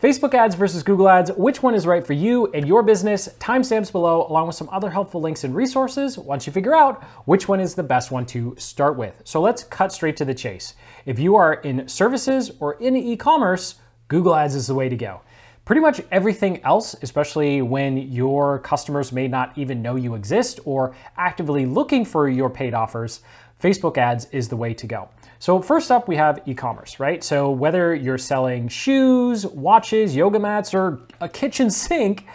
Facebook ads versus Google ads, which one is right for you and your business? Timestamps below, along with some other helpful links and resources once you figure out which one is the best one to start with. So let's cut straight to the chase. If you are in services or in e-commerce, Google ads is the way to go. Pretty much everything else, especially when your customers may not even know you exist or actively looking for your paid offers, Facebook ads is the way to go. So first up, we have e-commerce, right? So whether you're selling shoes, watches, yoga mats, or a kitchen sink,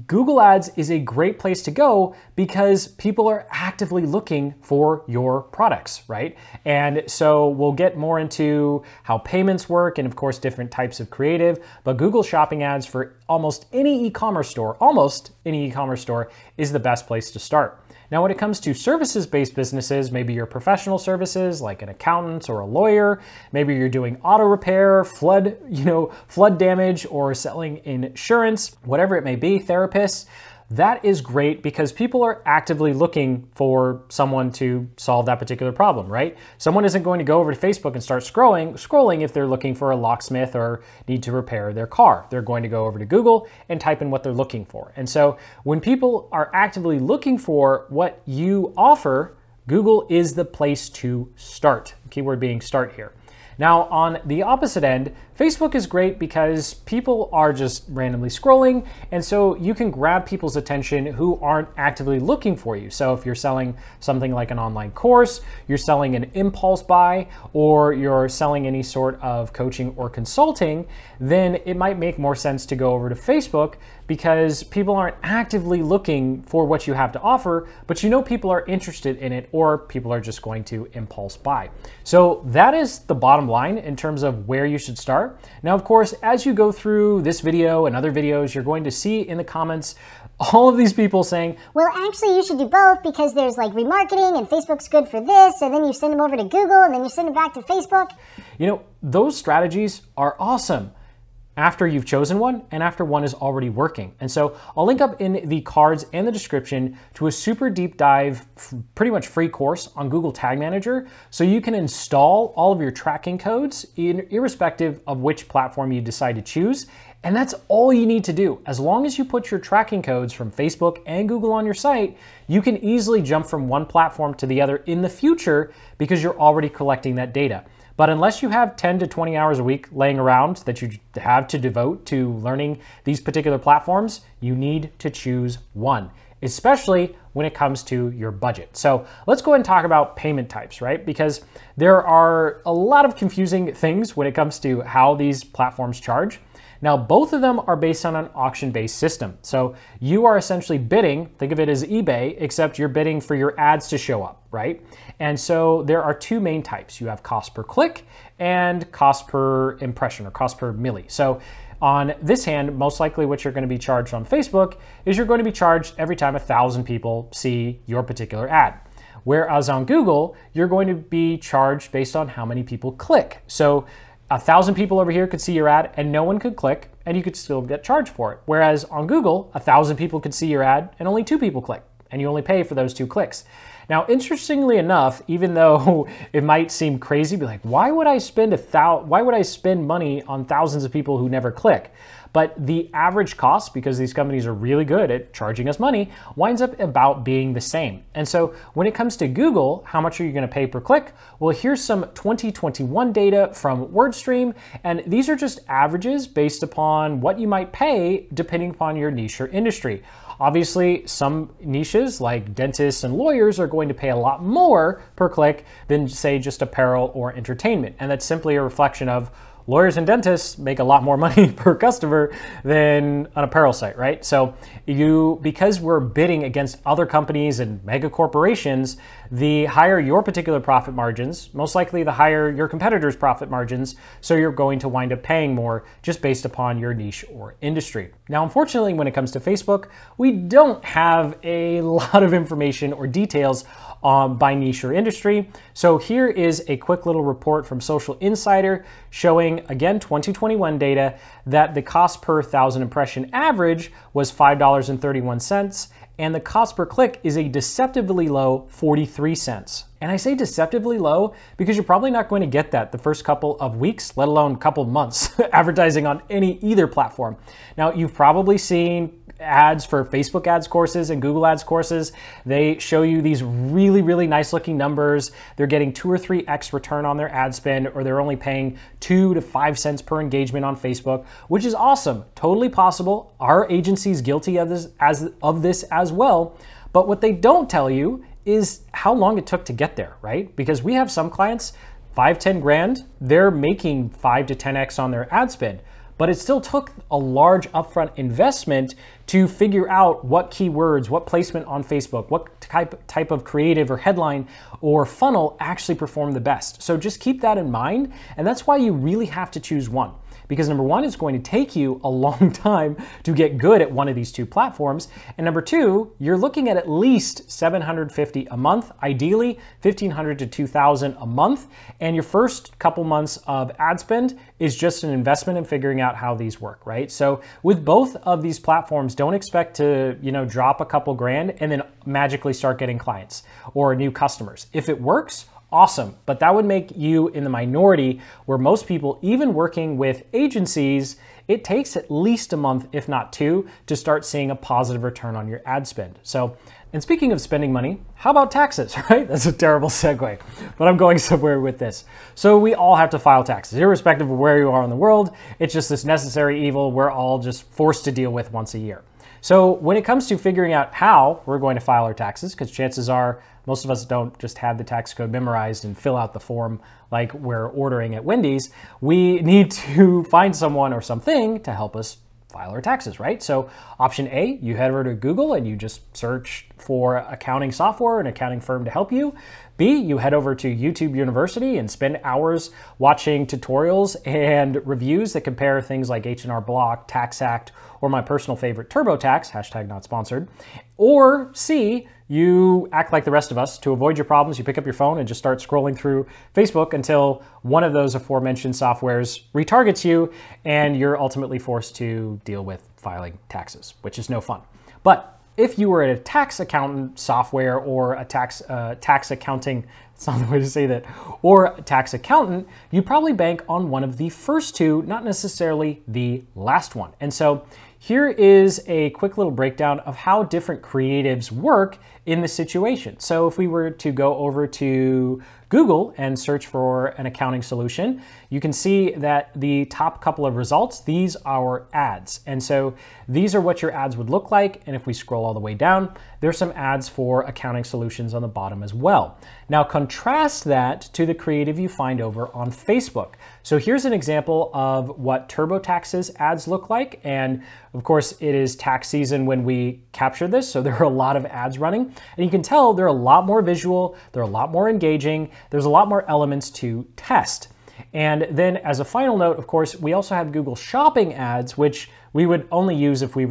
Google Ads is a great place to go because people are actively looking for your products, right? And so we'll get more into how payments work and of course different types of creative, but Google Shopping ads for almost any e-commerce store is the best place to start. Now, when it comes to services-based businesses, maybe your professional services like an accountant or a lawyer, maybe you're doing auto repair, flood damage, or selling insurance, whatever it may be, therapists, that is great because people are actively looking for someone to solve that particular problem, right? Someone isn't going to go over to Facebook and start scrolling if they're looking for a locksmith or need to repair their car. They're going to go over to Google and type in what they're looking for. And so when people are actively looking for what you offer, Google is the place to start. Keyword being start here. Now, on the opposite end, Facebook is great because people are just randomly scrolling, and so you can grab people's attention who aren't actively looking for you. So if you're selling something like an online course, you're selling an impulse buy, or you're selling any sort of coaching or consulting, then it might make more sense to go over to Facebook because people aren't actively looking for what you have to offer, but you know people are interested in it, or people are just going to impulse buy. So that is the bottom line in terms of where you should start. Now, of course, as you go through this video and other videos, you're going to see in the comments all of these people saying, well, actually, you should do both because there's like remarketing and Facebook's good for this, and then you send them over to Google and then you send them back to Facebook. You know, those strategies are awesome after you've chosen one and after one is already working. And so I'll link up in the cards and the description to a super deep dive, pretty much free course on Google Tag Manager, so you can install all of your tracking codes irrespective of which platform you decide to choose. And that's all you need to do. As long as you put your tracking codes from Facebook and Google on your site, you can easily jump from one platform to the other in the future because you're already collecting that data. But unless you have 10 to 20 hours a week laying around that you have to devote to learning these particular platforms, you need to choose one, especially when it comes to your budget. So let's go ahead and talk about payment types, right? Because there are a lot of confusing things when it comes to how these platforms charge. Now, both of them are based on an auction-based system. So you are essentially bidding, think of it as eBay, except you're bidding for your ads to show up, right? And so there are two main types. You have cost per click and cost per impression, or cost per milli. So on this hand, most likely what you're going to be charged on Facebook is you're going to be charged every time 1,000 people see your particular ad. Whereas on Google, you're going to be charged based on how many people click. So 1,000 people over here could see your ad and no one could click, and you could still get charged for it. Whereas on Google, 1,000 people could see your ad and only 2 people click, and you only pay for those 2 clicks. Now, interestingly enough, even though it might seem crazy, be like, why would I spend money on thousands of people who never click? But the average cost, because these companies are really good at charging us money, winds up about being the same. And so when it comes to Google, how much are you going to pay per click? Well, here's some 2021 data from WordStream, and these are just averages based upon what you might pay depending upon your niche or industry. Obviously, some niches like dentists and lawyers are going to pay a lot more per click than, say, just apparel or entertainment. And that's simply a reflection of lawyers and dentists make a lot more money per customer than an apparel site, right? So because we're bidding against other companies and mega corporations, the higher your particular profit margins, most likely the higher your competitors' profit margins, so you're going to wind up paying more just based upon your niche or industry. Now, unfortunately, when it comes to Facebook, we don't have a lot of information or details by niche or industry. So here is a quick little report from Social Insider showing, again, 2021 data, that the cost per 1,000 impression average was $5.31, and the cost per click is a deceptively low 43 cents. And I say deceptively low because you're probably not going to get that the first couple of weeks, let alone couple months, advertising on either platform. Now, you've probably seen ads for Facebook ads courses and Google ads courses. They show you these really, really nice looking numbers. They're getting 2 or 3x return on their ad spend, or they're only paying 2 to 5 cents per engagement on Facebook, which is awesome. Totally possible. Our agency's guilty of this as well. But what they don't tell you is how long it took to get there, right? Because we have some clients, 5-10 grand, they're making 5 to 10x on their ad spend. But it still took a large upfront investment to figure out what keywords, what placement on Facebook, what type of creative or headline or funnel actually perform the best. So just keep that in mind. And that's why you really have to choose one. Because number one, it's going to take you a long time to get good at one of these two platforms. And number two, you're looking at least $750 a month, ideally $1,500 to $2,000 a month. And your first couple months of ad spend is just an investment in figuring out how these work, right? So with both of these platforms, don't expect to, drop a couple grand and then magically start getting clients or new customers. If it works, awesome, but that would make you in the minority, where most people, even working with agencies, it takes at least a month, if not 2, to start seeing a positive return on your ad spend. So, and speaking of spending money, how about taxes, right? That's a terrible segue, but I'm going somewhere with this. So we all have to file taxes, irrespective of where you are in the world. It's just this necessary evil we're all just forced to deal with once a year. So when it comes to figuring out how we're going to file our taxes, because chances are most of us don't just have the tax code memorized and fill out the form like we're ordering at Wendy's, we need to find someone or something to help us file our taxes, right? So option A, you head over to Google and you just search for accounting software, an accounting firm to help you. B, you head over to YouTube University and spend hours watching tutorials and reviews that compare things like H&R Block, Tax Act, or my personal favorite, TurboTax, hashtag not sponsored. Or C, you act like the rest of us. To avoid your problems, you pick up your phone and just start scrolling through Facebook until one of those aforementioned softwares retargets you and you're ultimately forced to deal with filing taxes, which is no fun. But if you were at a tax accountant software or a tax accounting, it's not the way to say that, or a tax accountant, you probably bank on one of the first two, not necessarily the last one. And so here is a quick little breakdown of how different creatives work in this situation. So if we were to go over to Google and search for an accounting solution, you can see that the top couple of results, these are ads. And so these are what your ads would look like. And if we scroll all the way down, there's some ads for accounting solutions on the bottom as well. Now contrast that to the creative you find over on Facebook. So here's an example of what TurboTax's ads look like. And of course, it is tax season when we capture this, so there are a lot of ads running. And you can tell they're a lot more visual, they're a lot more engaging, there's a lot more elements to test. And then as a final note, of course, we also have Google Shopping ads, which we would only use if we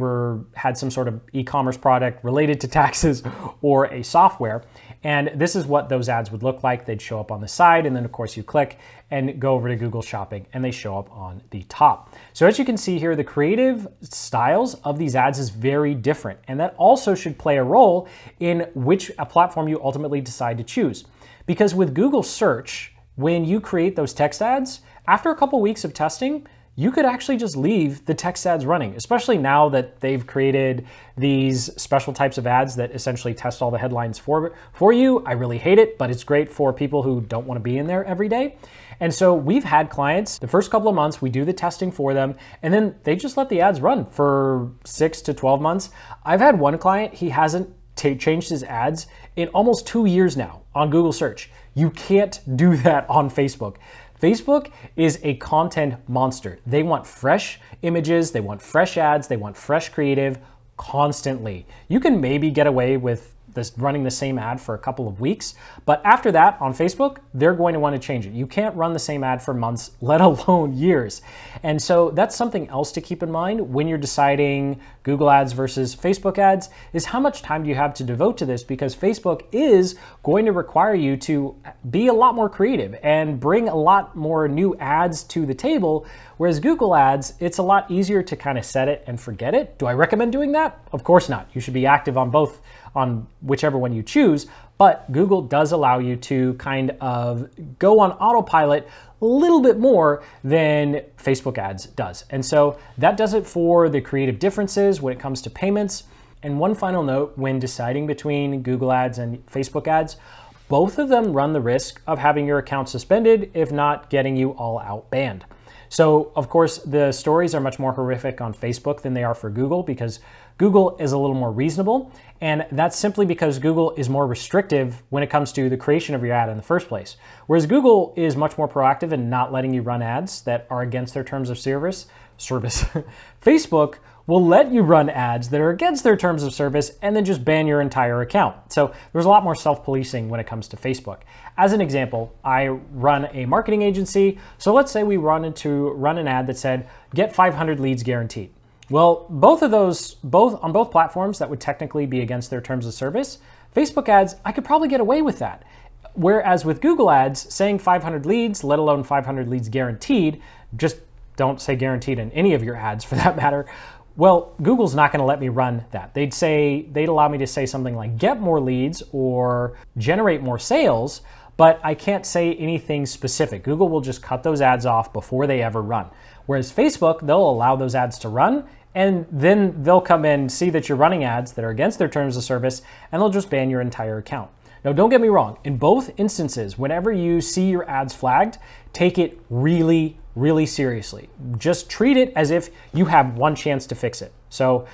had some sort of e-commerce product related to taxes or a software. And this is what those ads would look like. They'd show up on the side, and then of course you click and go over to Google Shopping and they show up on the top. So as you can see here, the creative styles of these ads is very different. And that also should play a role in which platform you ultimately decide to choose. Because with Google search, when you create those text ads, after a couple weeks of testing, you could actually just leave the text ads running, especially now that they've created these special types of ads that essentially test all the headlines for you. I really hate it, but it's great for people who don't want to be in there every day. And so we've had clients, the first couple of months, we do the testing for them, and then they just let the ads run for 6 to 12 months. I've had one client, he hasn't changed his ads in almost 2 years now on Google search. You can't do that on Facebook. Facebook is a content monster. They want fresh images, they want fresh ads, they want fresh creative constantly. You can maybe get away with running the same ad for a couple of weeks. But after that, on Facebook, they're going to want to change it. You can't run the same ad for months, let alone years. And so that's something else to keep in mind when you're deciding Google ads versus Facebook ads, is how much time do you have to devote to this, because Facebook is going to require you to be a lot more creative and bring a lot more new ads to the table. Whereas Google ads, it's a lot easier to kind of set it and forget it. Do I recommend doing that? Of course not. You should be active on both, on whichever one you choose, but Google does allow you to kind of go on autopilot a little bit more than Facebook ads does. And so that does it for the creative differences when it comes to payments. And one final note, when deciding between Google ads and Facebook ads, both of them run the risk of having your account suspended, if not getting you all out banned. So of course, the stories are much more horrific on Facebook than they are for Google, because Google is a little more reasonable. And that's simply because Google is more restrictive when it comes to the creation of your ad in the first place. Whereas Google is much more proactive in not letting you run ads that are against their terms of service. Facebook will let you run ads that are against their terms of service and then just ban your entire account. So there's a lot more self-policing when it comes to Facebook. As an example, I run a marketing agency. So let's say we wanted to run an ad that said, get 500 leads guaranteed. Well, both of those, on both platforms, that would technically be against their terms of service. Facebook ads, I could probably get away with that. Whereas with Google ads, saying 500 leads, let alone 500 leads guaranteed, just don't say guaranteed in any of your ads for that matter. Well, Google's not going to let me run that. They'd allow me to say something like get more leads or generate more sales, but I can't say anything specific. Google will just cut those ads off before they ever run. Whereas Facebook, they'll allow those ads to run, and then they'll come in, see that you're running ads that are against their terms of service, and they'll just ban your entire account. Now, don't get me wrong. In both instances, whenever you see your ads flagged, take it really, really seriously. Just treat it as if you have one chance to fix it. So,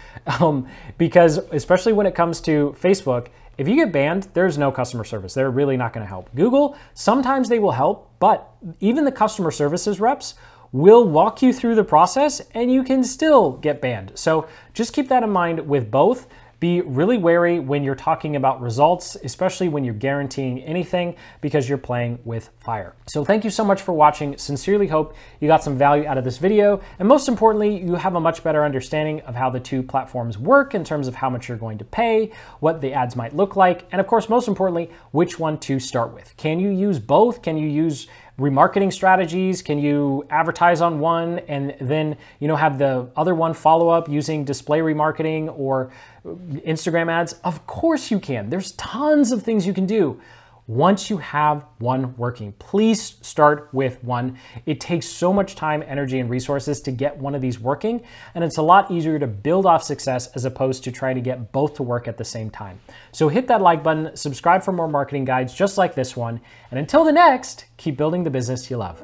because especially when it comes to Facebook, if you get banned, there's no customer service. They're really not going to help. Google, sometimes they will help, but even the customer services reps will walk you through the process and you can still get banned. So just keep that in mind with both. Be really wary when you're talking about results, especially when you're guaranteeing anything, because you're playing with fire. So thank you so much for watching. Sincerely hope you got some value out of this video. And most importantly, you have a much better understanding of how the two platforms work in terms of how much you're going to pay, what the ads might look like, and of course, most importantly, which one to start with. Can you use both? Can you use remarketing strategies? Can you advertise on one and then, have the other one follow up using display remarketing or Instagram ads? Of course you can. There's tons of things you can do. Once you have one working, please start with one. It takes so much time, energy, and resources to get one of these working, and it's a lot easier to build off success as opposed to trying to get both to work at the same time. So hit that like button, subscribe for more marketing guides just like this one, and until the next, keep building the business you love.